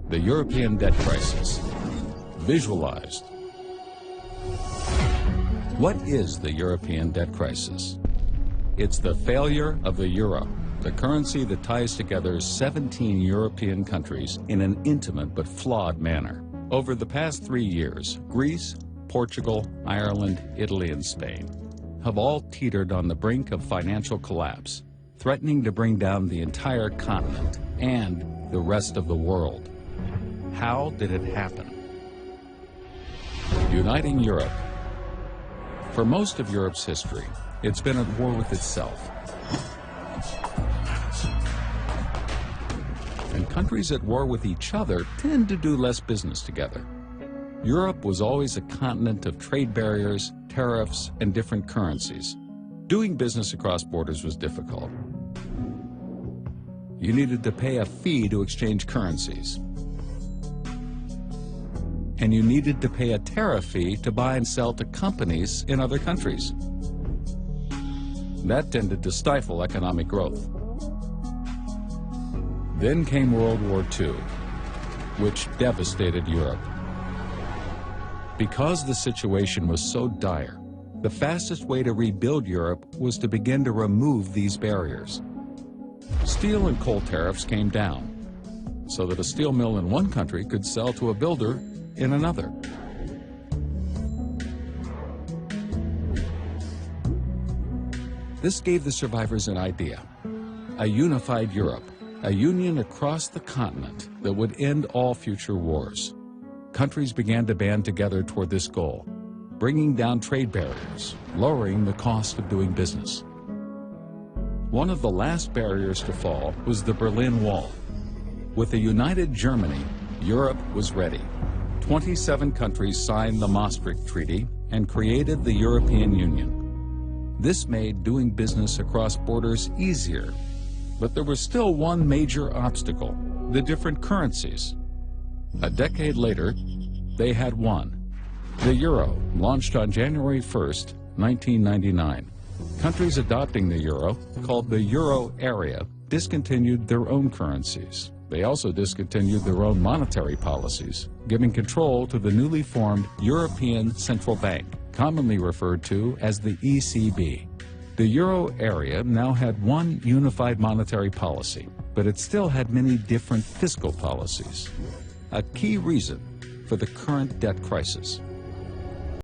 The European debt crisis. Visualized. What is the European debt crisis? It's the failure of the euro, the currency that ties together 17 European countries in an intimate but flawed manner. Over the past 3 years, Greece, Portugal, Ireland, Italy, and Spain have all teetered on the brink of financial collapse, threatening to bring down the entire continent and the rest of the world. How did it happen? Uniting Europe. For most of Europe's history, it's been at war with itself. And countries at war with each other tend to do less business together. Europe was always a continent of trade barriers, tariffs, and different currencies. Doing business across borders was difficult. You needed to pay a fee to exchange currencies. And you needed to pay a tariff fee to buy and sell to companies in other countries. That tended to stifle economic growth. Then came World War II, which devastated Europe. Because the situation was so dire, the fastest way to rebuild Europe was to begin to remove these barriers. Steel and coal tariffs came down, so that a steel mill in one country could sell to a builder in another. This gave the survivors an idea: a unified Europe, a union across the continent that would end all future wars. Countries began to band together toward this goal, bringing down trade barriers, lowering the cost of doing business. One of the last barriers to fall was the Berlin Wall. With a united Germany, Europe was ready. 27 countries signed the Maastricht Treaty and created the European Union. This made doing business across borders easier, but there was still one major obstacle: the different currencies. A decade later, they had won. The euro, launched on January 1st, 1999. Countries adopting the euro, called the euro area, discontinued their own currencies. They also discontinued their own monetary policies, giving control to the newly formed European Central Bank, commonly referred to as the ECB. The euro area now had one unified monetary policy, but it still had many different fiscal policies. A key reason for the current debt crisis.